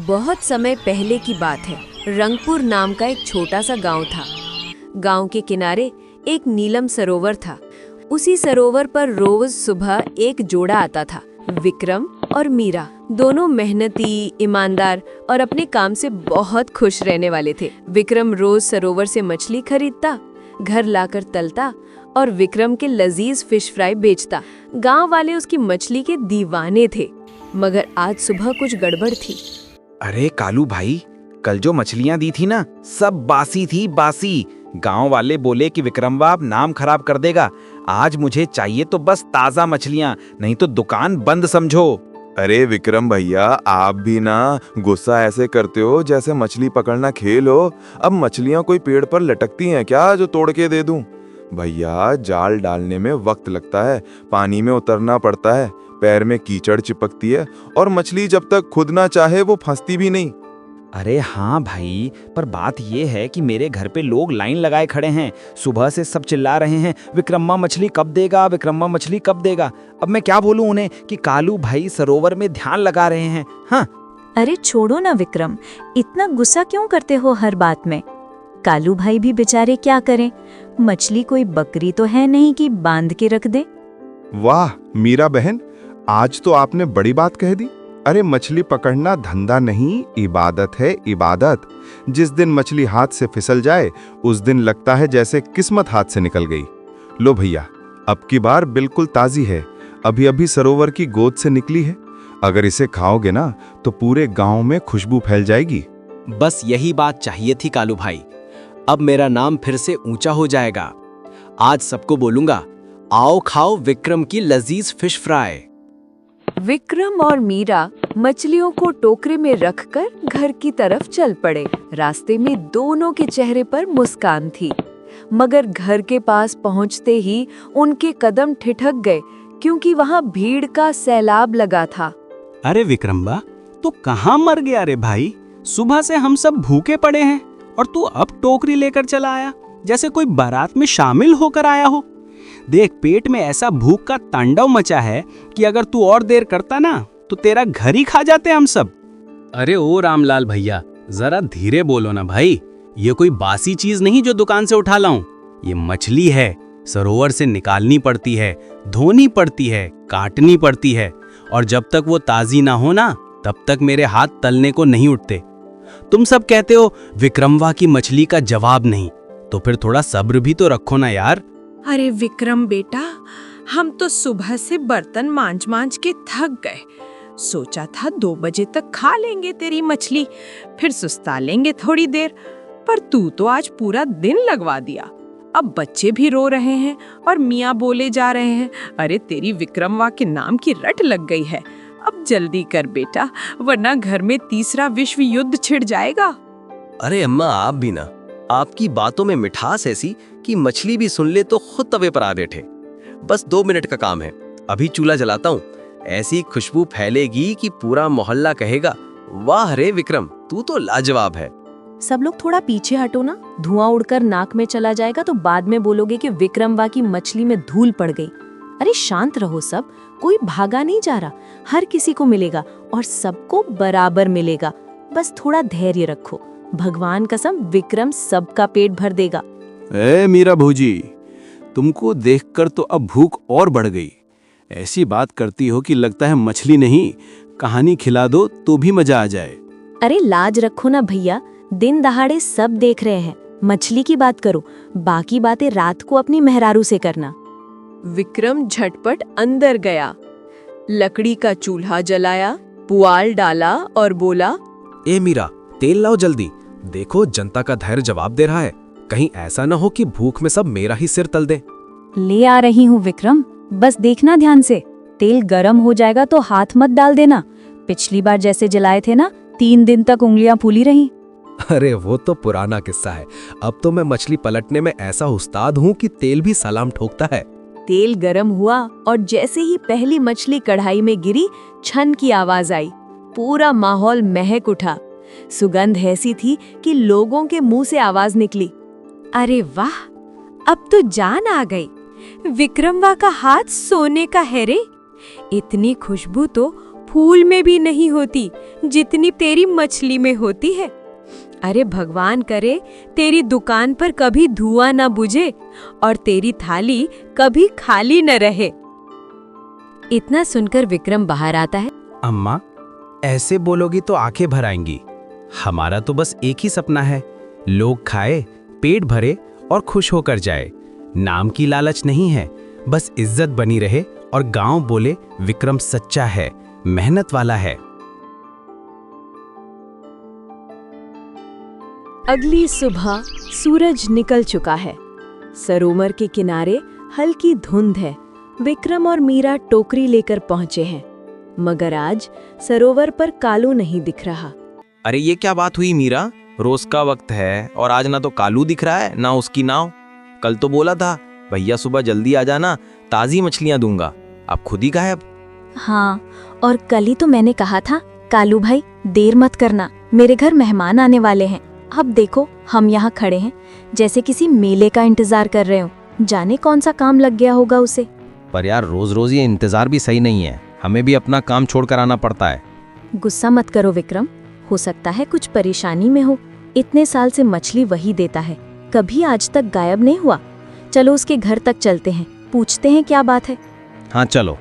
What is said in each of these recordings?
बहुत समय पहले की बात है। रंगपुर नाम का एक छोटा सा गांव था। गांव के किनारे एक नीलम सरोवर था। उसी सरोवर पर रोज सुबह एक जोड़ा आता था, विक्रम और मीरा। दोनों मेहनती, ईमानदार और अपने काम से बहुत खुश रहने वाले थे। विक्रम रोज सरोवर से मछली खरीदता, घर लाकर तलता और विक्रम के लजीज फिश फ्राई बेचता। गांव वाले उसकी मछली के दीवाने थे। मगर आज सुबह कुछ गड़बड़ थी। अरे कालू भाई, कल जो मछलियां दी थी ना, सब बासी थी, बासी। गांव वाले बोले कि विक्रम बाप नाम खराब कर देगा। आज मुझे चाहिए तो बस ताजा मछलियां, नहीं तो दुकान बंद समझो। अरे विक्रम भैया, आप भी ना गुस्सा ऐसे करते हो जैसे मछली पकड़ना खेल हो। अब मछलियां कोई पेड़ पर लटकती हैं क्या जो तोड़ के दे दूं? भैया, जाल डालने में वक्त लगता है, पानी में उतरना पड़ता है, पैर में कीचड़ चिपकती है और मछली जब तक खुद ना चाहे वो फंसती भी नहीं। अरे हाँ भाई, पर बात ये है कि मेरे घर पे लोग लाइन लगाए खड़े हैं। सुबह से सब चिल्ला रहे हैं, विक्रम्मा मछली कब देगा, विक्रम्मा मछली कब देगा। अब मैं क्या बोलूं उन्हें कि कालू भाई सरोवर में ध्यान लगा रहे हैं। हाँ, अरे छोड़ो ना विक्रम, इतना गुस्सा क्यों करते हो हर बात में। कालू भाई भी बेचारे क्या करें, मछली कोई बकरी तो है नहीं कि बांध के रख दे। वाह मीरा बहन, आज तो आपने बड़ी बात कह दी। अरे मछली पकड़ना धंधा नहीं, इबादत है, इबादत। जिस दिन मछली हाथ से फिसल जाए उस दिन लगता है जैसे किस्मत हाथ से निकल गई। लो भैया, अब की बार बिल्कुल ताजी है, अभी अभी सरोवर की गोद से निकली है। अगर इसे खाओगे ना तो पूरे गांव में खुशबू फैल जाएगी। बस यही बात चाहिए थी कालू भाई। अब मेरा नाम फिर से ऊंचा हो जाएगा। आज सबको बोलूंगा, आओ खाओ विक्रम की लजीज फिश फ्राई। विक्रम और मीरा मछलियों को टोकरे में रखकर घर की तरफ चल पड़े। रास्ते में दोनों के चेहरे पर मुस्कान थी, मगर घर के पास पहुंचते ही उनके कदम ठिठक गए, क्योंकि वहां भीड़ का सैलाब लगा था। अरे विक्रम्बा, तू कहाँ मर गया रे भाई? सुबह से हम सब भूखे पड़े हैं और तू अब टोकरी लेकर चला आया जैसे कोई बारात में शामिल होकर आया हो। देख, पेट में ऐसा भूख का तांडव मचा है कि अगर तू और देर करता ना तो तेरा घर ही खा जाते हम सब। अरे ओ रामलाल भैया, जरा धीरे बोलो ना भाई। ये कोई बासी चीज नहीं जो दुकान से उठा लाऊं। ये मछली है, सरोवर से निकालनी पड़ती है, धोनी पड़ती है, काटनी पड़ती है, और जब तक वो ताजी ना हो ना तब तक मेरे हाथ तलने को नहीं उठते। तुम सब कहते हो विक्रमवा की मछली का जवाब नहीं, तो फिर थोड़ा सब्र भी तो रखो ना यार। अरे विक्रम बेटा, हम तो सुबह से बर्तन मांज मांज के थक गए। सोचा था 2 बजे तक खा लेंगे तेरी मछली, फिर सुस्ता लेंगे थोड़ी देर, पर तू तो आज पूरा दिन लगवा दिया। अब बच्चे भी रो रहे हैं और मियाँ बोले जा रहे हैं, अरे तेरी विक्रमवा के नाम की रट लग गई है। अब जल्दी कर बेटा, वरना घर में तीसरा विश्व युद्ध छिड़ जाएगा। अरे अम्मा, आप भी ना, आपकी बातों में मिठास ऐसी कि मछली भी सुन ले तो खुद तवे पर आ बैठे। बस 2 मिनट का काम है, अभी चूल्हा जलाता हूँ। ऐसी खुशबू फैलेगी कि पूरा मोहल्ला कहेगा, वाह रे विक्रम, तू तो लाजवाब है। सब लोग थोड़ा पीछे हटो ना, धुआं उड़कर नाक में चला जाएगा तो बाद में बोलोगे कि विक्रमवा की मछली में धूल पड़ गई। अरे शांत रहो सब, कोई भागा नहीं जा रहा, हर किसी को मिलेगा और सबको बराबर मिलेगा। बस थोड़ा धैर्य रखो, भगवान कसम विक्रम सबका पेट भर देगा। ए मीरा भौजी, तुमको देखकर तो अब भूख और बढ़ गई। ऐसी बात करती हो कि लगता है मछली नहीं, कहानी खिला दो तो भी मजा आ जाए। अरे लाज रखो ना भैया, दिन दहाड़े सब देख रहे हैं, मछली की बात करो, बाकी बातें रात को अपनी मेहरारू से करना। विक्रम झटपट अंदर गया, लकड़ी का चूल्हा जलाया, पुआल डाला और बोला, ए मीरा, तेल लाओ जल्दी। देखो जनता का धैर्य जवाब दे रहा है, कहीं ऐसा ना हो कि भूख में सब मेरा ही सिर तल दे। ले आ रही हूँ विक्रम, बस देखना ध्यान से। तेल गरम हो जाएगा तो हाथ मत डाल देना। पिछली बार जैसे जलाए थे ना, 3 दिन तक उंगलियां फूली रही। अरे वो तो पुराना किस्सा है, अब तो मैं मछली पलटने में ऐसा उस्ताद हूँ कि तेल भी सलाम ठोकता है। तेल गरम हुआ और जैसे ही पहली मछली कढ़ाई में गिरी, छन की आवाज आई। पूरा माहौल महक उठा। सुगंध ऐसी थी कि लोगों के मुंह से आवाज निकली, अरे वाह, अब तो जान आ गई। विक्रमवा का हाथ सोने का है रे। इतनी खुशबू तो फूल में भी नहीं होती जितनी तेरी मछली में होती है। अरे भगवान करे तेरी दुकान पर कभी धुआं न बुझे और तेरी थाली कभी खाली न रहे। इतना सुनकर विक्रम बाहर आता है। अम्मा, ऐसे बोलोगी तो आंखें भर आएंगी। हमारा तो बस एक ही सपना है, लोग खाए, पेट भरे और खुश होकर जाए। नाम की लालच नहीं है, बस इज्जत बनी रहे और गांव बोले विक्रम सच्चा है, मेहनत वाला है। अगली सुबह सूरज निकल चुका है। सरोवर के किनारे हल्की धुंध है। विक्रम और मीरा टोकरी लेकर पहुंचे हैं, मगर आज सरोवर पर कालू नहीं दिख रहा। अरे ये क्या बात हुई मीरा, रोज का वक्त है और आज ना तो कालू दिख रहा है ना उसकी नाव। कल तो बोला था भैया सुबह जल्दी आ जाना, ताजी मछलियां दूंगा, अब खुद ही गायब। हाँ, और कल ही तो मैंने कहा था कालू भाई देर मत करना, मेरे घर मेहमान आने वाले हैं। अब देखो हम यहाँ खड़े हैं जैसे किसी मेले का इंतजार कर रहे हो। जाने कौन सा काम लग गया होगा उसे। पर यार रोज रोज ये इंतजार भी सही नहीं है, हमें भी अपना काम छोड़कर आना पड़ता है। गुस्सा मत करो विक्रम, हो सकता है कुछ परेशानी में हो। इतने साल से मछली वही देता है, कभी आज तक गायब नहीं हुआ। चलो उसके घर तक चलते हैं, पूछते हैं क्या बात है। हाँ चलो,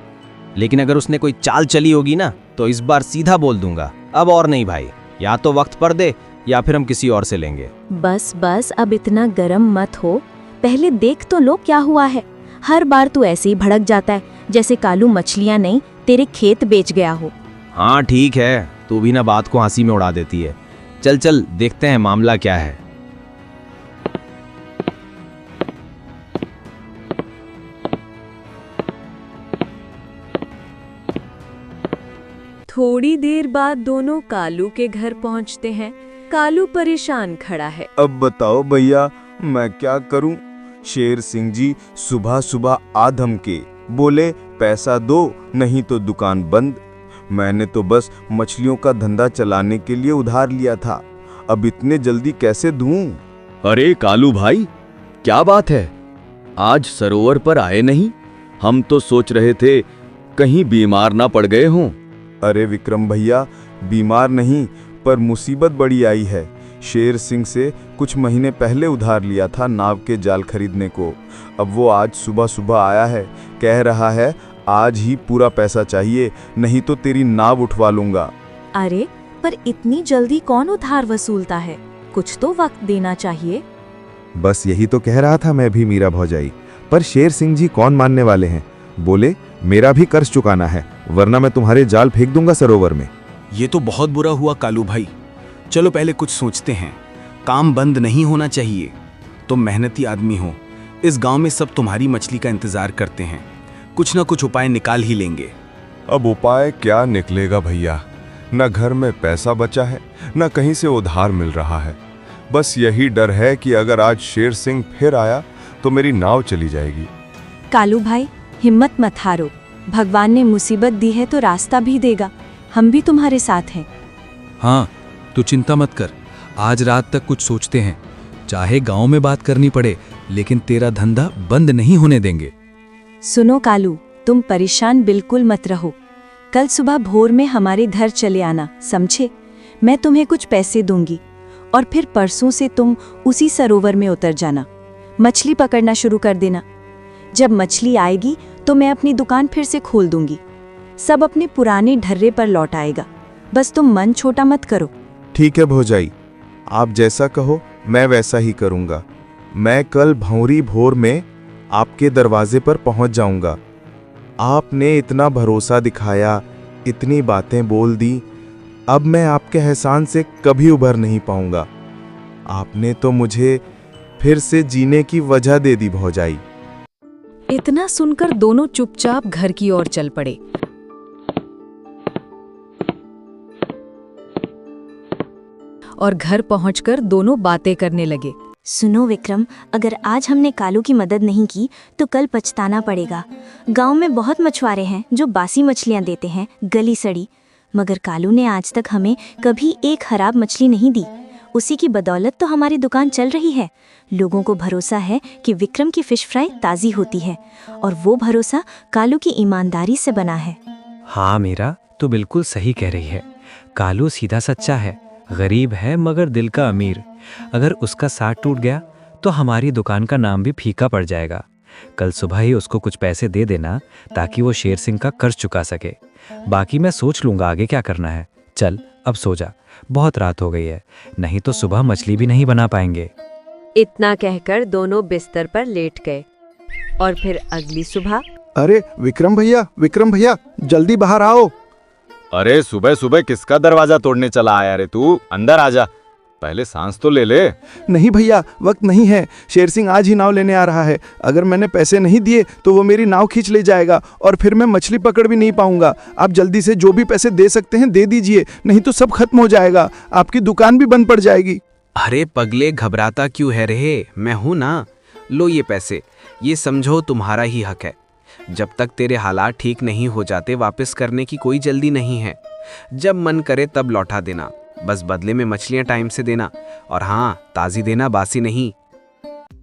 लेकिन अगर उसने कोई चाल चली होगी ना तो इस बार सीधा बोल दूंगा, अब और नहीं भाई, या तो वक्त पर दे या फिर हम किसी और से लेंगे। बस बस अब इतना गरम मत हो, पहले देख तो लो क्या हुआ है। हर बार तू ऐसे ही भड़क जाता है जैसे कालू मछलियां नहीं तेरे खेत बेच गया हो। हाँ ठीक है, तू भी ना बात को हंसी में उड़ा देती है। चल चल देखते हैं मामला क्या है। थोड़ी देर बाद दोनों कालू के घर पहुंचते हैं। कालू परेशान खड़ा है। अब बताओ भैया मैं क्या करूं? शेर सिंह जी सुबह सुबह आ धमके, बोले पैसा दो नहीं तो दुकान बंद। मैंने तो बस मछलियों का धंधा चलाने के लिए उधार लिया था, अब इतने जल्दी कैसे दूं? अरे कालू भाई, क्या बात है, आज सरोवर पर आए नहीं? हम तो सोच रहे थे कहीं बीमार ना पड़ गए हों। अरे विक्रम भैया, बीमार नहीं पर मुसीबत बड़ी आई है। शेर सिंह से कुछ महीने पहले उधार लिया था नाव के जाल खरीदने को। अब वो आज सुबह सुबह आया है, कह रहा है आज ही पूरा पैसा चाहिए नहीं तो तेरी नाव उठवा लूंगा। अरे पर इतनी जल्दी कौन उधार वसूलता है, कुछ तो वक्त देना चाहिए। बस यही तो कह रहा था मैं भी मीरा भौजाई, पर शेर सिंह जी कौन मानने वाले हैं। बोले मेरा भी कर्ज चुकाना है वरना मैं तुम्हारे जाल फेंक दूंगा सरोवर में। ये तो बहुत बुरा हुआ कालू भाई, चलो पहले कुछ सोचते हैं। काम बंद नहीं होना चाहिए। तुम मेहनती आदमी हो, इस गांव में सब तुम्हारी मछली का इंतजार करते हैं, कुछ ना कुछ उपाय निकाल ही लेंगे। अब उपाय क्या निकलेगा भैया, न घर में पैसा बचा है न कहीं से उधार मिल रहा है। बस यही डर है कि अगर आज शेर सिंह फिर आया तो मेरी नाव चली जाएगी। कालू भाई हिम्मत मत हारो, भगवान ने मुसीबत दी है तो रास्ता भी देगा, हम भी तुम्हारे साथ हैं। हाँ तू चिंता मत कर, आज रात तक कुछ सोचते हैं, चाहे गांव में बात करनी पड़े लेकिन तेरा धंधा बंद नहीं होने देंगे। सुनो कालू, तुम परेशान बिल्कुल मत रहो, कल सुबह भोर में हमारे घर चले आना, समझे? मैं तुम्हें कुछ पैसे दूंगी और फिर परसों से तुम उसी सरोवर में उतर जाना, मछली पकड़ना शुरू कर देना। जब मछली आएगी तो मैं अपनी दुकान फिर से खोल दूंगी, सब अपने पुराने ढर्रे पर लौट आएगा, बस तुम मन छोटा मत करो। ठीक है भौजाई, आप जैसा कहो मैं वैसा ही करूंगा। मैं कल भौरी भोर में आपके दरवाजे पर पहुंच जाऊंगा। आपने इतना भरोसा दिखाया, इतनी बातें बोल दी, अब मैं आपके एहसान से कभी उभर नहीं पाऊंगा। आपने तो मुझे फिर से जीने की वजह दे दी भौजाई। इतना सुनकर दोनों चुपचाप घर की ओर चल पड़े। और घर पहुंचकर दोनों बातें करने लगे। सुनो विक्रम, अगर आज हमने कालू की मदद नहीं की तो कल पछताना पड़ेगा। गांव में बहुत मछुआरे हैं जो बासी मछलियां देते हैं, गली सड़ी, मगर कालू ने आज तक हमें कभी एक खराब मछली नहीं दी। उसी की बदौलत तो हमारी दुकान चल रही है। लोगों को भरोसा है कि विक्रम की फिश फ्राई ताज़ी होती है और वो भरोसा कालू की ईमानदारी से बना है। हाँ मीरा, तो बिल्कुल सही कह रही है। कालू सीधा सच्चा है, गरीब है मगर दिल का अमीर। अगर उसका साथ टूट गया तो हमारी दुकान का नाम भी फीका पड़ जाएगा। कल सुबह ही उसको कुछ पैसे दे देना ताकि वो शेर सिंह का कर्ज चुका सके। बाकी मैं सोच लूंगा आगे क्या करना है। चल अब सो जा, बहुत रात हो गई है, नहीं तो सुबह मछली भी नहीं बना पाएंगे। इतना कहकर दोनों बिस्तर पर लेट गए और फिर अगली सुबह अरे विक्रम भैया जल्दी बाहर आओ। अरे सुबह सुबह किसका दरवाजा तोड़ने चला आया रे तू? अंदर आजा, पहले सांस तो ले ले। नहीं भैया, वक्त नहीं है। शेर सिंह आज ही नाव लेने आ रहा है। अगर मैंने पैसे नहीं दिए तो वो मेरी नाव खींच ले जाएगा और फिर मैं मछली पकड़ भी नहीं पाऊंगा। आप जल्दी से जो भी पैसे दे सकते हैं दे दीजिए, नहीं तो सब खत्म हो जाएगा, आपकी दुकान भी बंद पड़ जाएगी। अरे पगले, घबराता क्यों है रे, मैं हूं ना। लो ये पैसे, ये समझो तुम्हारा ही हक है। जब तक तेरे हालात ठीक नहीं हो जाते वापस करने की कोई जल्दी नहीं है। जब मन करे तब लौटा देना, बस बदले में मछलियां टाइम से देना, और हाँ, ताजी देना, बासी नहीं।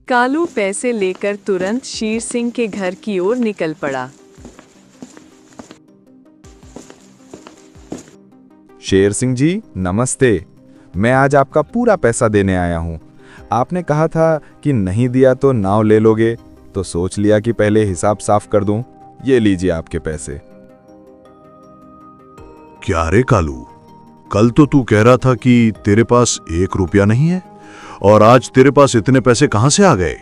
कालू पैसे लेकर तुरंत शेर सिंह के घर की ओर निकल पड़ा। शेर सिंह जी नमस्ते, मैं आज आपका पूरा पैसा देने आया हूँ। आपने कहा था कि नहीं दिया तो नाव ले लोगे, तो सोच लिया कि पहले हिसाब साफ कर दूं। ये लीजिए आपके पैसे। क्या रे कालू, कल तो तू कह रहा था कि तेरे पास 1 रुपया नहीं है, और आज तेरे पास इतने पैसे कहां से आ गए?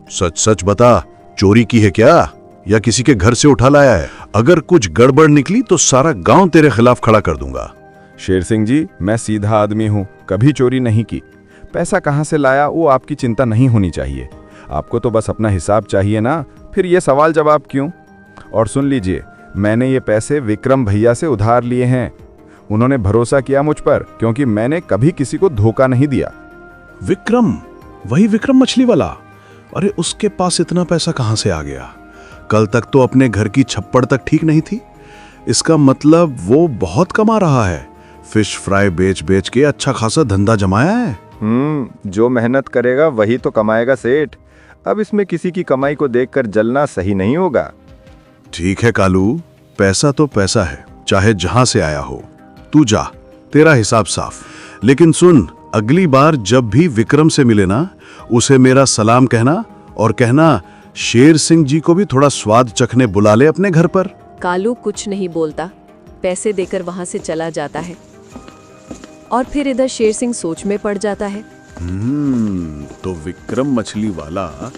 सच सच बता, चोरी की है क्या या किसी के घर से उठा लाया है? अगर कुछ गड़बड़ निकली तो सारा गांव तेरे खिलाफ खड़ा कर दूंगा। शेर सिंह जी, मैं सीधा आदमी हूँ, कभी चोरी नहीं की। पैसा कहाँ से लाया वो आपकी चिंता नहीं होनी चाहिए। आपको तो बस अपना हिसाब चाहिए ना, फिर ये सवाल जवाब क्यों? और सुन लीजिए, मैंने ये पैसे विक्रम भैया से उधार लिए हैं। उन्होंने भरोसा किया मुझ पर, क्योंकि मैंने कभी किसी को धोखा नहीं दिया। विक्रम, वही विक्रम मछली वाला? अरे उसके पास इतना पैसा कहां से आ गया? कल तक तो अपने घर की छप्पड़ तक ठीक नहीं थी। इसका मतलब वो बहुत कमा रहा है। फिश फ्राई बेच बेच के अच्छा खासा धंधा जमाया है। जो मेहनत करेगा वही तो कमाएगा सेठ। अब इसमें किसी की कमाई को देखकर जलना सही नहीं होगा। ठीक है कालू, पैसा तो पैसा है, चाहे जहां से आया हो। तू जा, तेरा हिसाब साफ। लेकिन सुन, अगली बार जब भी विक्रम से मिले ना, उसे मेरा सलाम कहना, और कहना शेर सिंह जी को भी थोड़ा स्वाद चखने बुला ले अपने घर पर। कालू कुछ नहीं बोलता, पैसे देकर वहां से चला जाता है और फिर इधर शेर सिंह सोच में पड़ जाता है। तो विक्रम मछली वाला